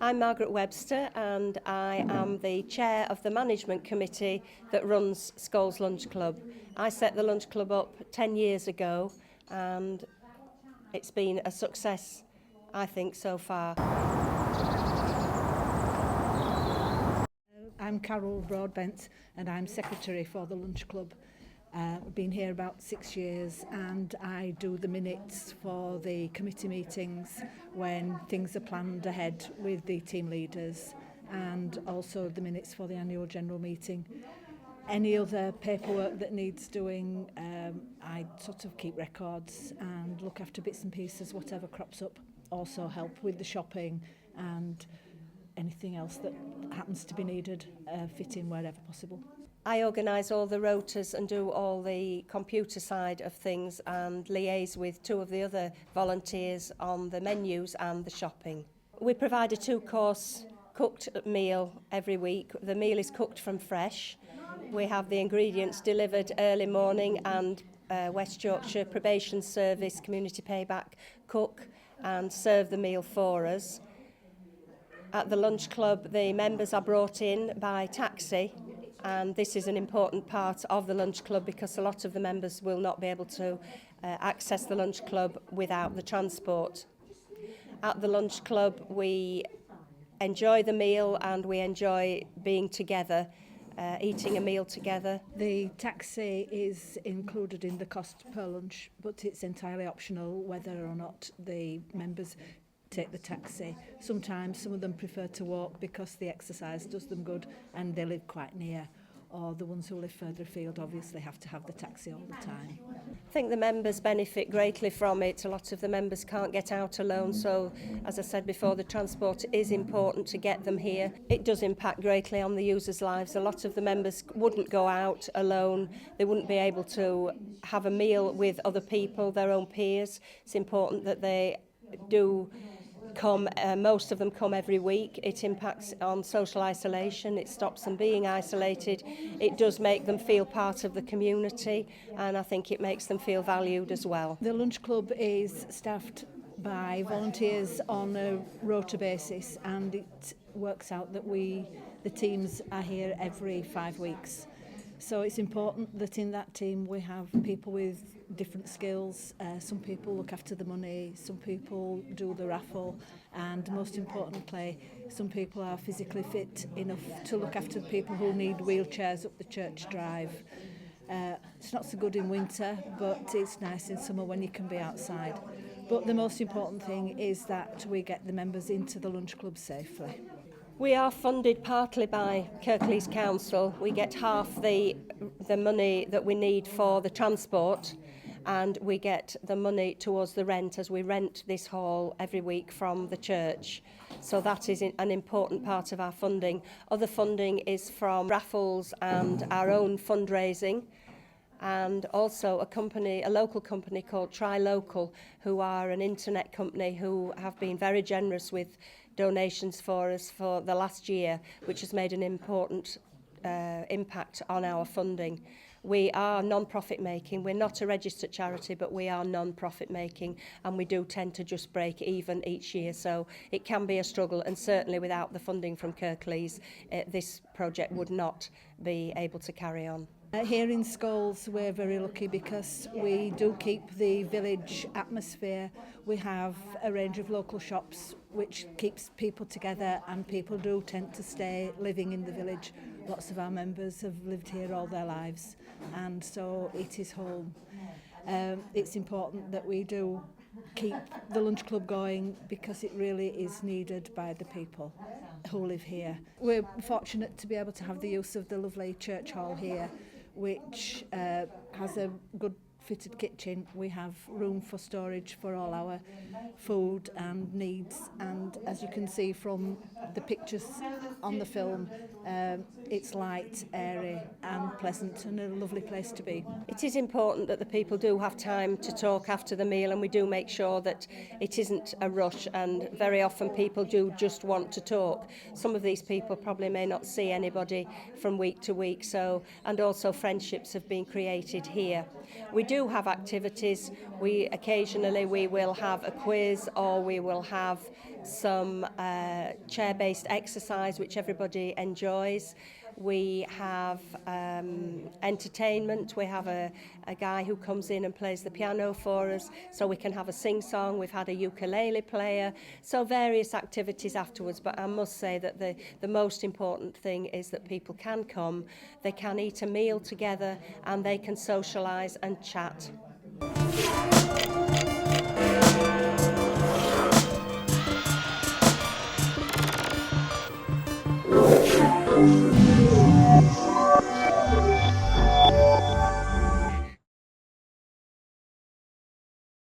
I'm Margaret Webster and I am the chair of the management committee that runs Scholes Lunch Club. I set the lunch club up 10 years ago and it's been a success, I think, so far. I'm Carol Broadbent and I'm secretary for the lunch club. I've been here about 6 years and I do the minutes for the committee meetings when things are planned ahead with the team leaders, and also the minutes for the annual general meeting. Any other paperwork that needs doing, I sort of keep records and look after bits and pieces, whatever crops up. Also help with the shopping and anything else that happens to be needed, fit in wherever possible. I organise all the rotas and do all the computer side of things and liaise with two of the other volunteers on the menus and the shopping. We provide a 2-course cooked meal every week. The meal is cooked from fresh. We have the ingredients delivered early morning, and West Yorkshire Probation Service Community Payback cook and serve the meal for us. At the lunch club, the members are brought in by taxi, and this is an important part of the lunch club because a lot of the members will not be able to access the lunch club without the transport. At the lunch club, we enjoy the meal and we enjoy being together, eating a meal together. The taxi is included in the cost per lunch, but it's entirely optional whether or not the members take the taxi. Sometimes some of them prefer to walk because the exercise does them good and they live quite near, or the ones who live further afield obviously have to have the taxi all the time. I think the members benefit greatly from it. A lot of the members can't get out alone, so as I said before, the transport is important to get them here. It does impact greatly on the users' lives. A lot of the members wouldn't go out alone. They wouldn't be able to have a meal with other people, their own peers. It's important that they do come. Most of them come every week. It impacts on social isolation. It stops them being isolated. It does make them feel part of the community, and I think it makes them feel valued as well. The lunch club is staffed by volunteers on a rota basis, and it works out that the teams are here every 5 weeks. So it's important that in that team we have people with different skills. Some people look after the money, some people do the raffle, and most importantly, some people are physically fit enough to look after people who need wheelchairs up the church drive. It's not so good in winter, but it's nice in summer when you can be outside. But the most important thing is that we get the members into the lunch club safely. We are funded partly by Kirklees Council. We get half the money that we need for the transport, and we get the money towards the rent as we rent this hall every week from the church. So that is an important part of our funding. Other funding is from raffles and our own fundraising, and also a local company called Try Local, who are an internet company who have been very generous with donations for us for the last year, which has made an important impact on our funding. We are non-profit making. We're not a registered charity, but we are non-profit making, and we do tend to just break even each year. So it can be a struggle, and certainly without the funding from Kirklees, this project would not be able to carry on. Here in Scholes we're very lucky because we do keep the village atmosphere. We have a range of local shops which keeps people together, and people do tend to stay living in the village. Lots of our members have lived here all their lives, and so it is home. It's important that we do keep the lunch club going because it really is needed by the people who live here. We're fortunate to be able to have the use of the lovely church hall here, which has a good fitted kitchen. We have room for storage for all our food and needs, and as you can see from the pictures on the film, it's light, airy and pleasant, and a lovely place to be. It is important that the people do have time to talk after the meal, and we do make sure that it isn't a rush, and very often people do just want to talk. Some of these people probably may not see anybody from week to week, and also friendships have been created here. We do have activities. Occasionally we will have a quiz, or we will have some chair-based exercise which everybody enjoys. We have entertainment. We have a guy who comes in and plays the piano for us, so we can have a sing-song. We've had a ukulele player, so various activities afterwards. But I must say that the most important thing is that people can come, they can eat a meal together, and they can socialise and chat.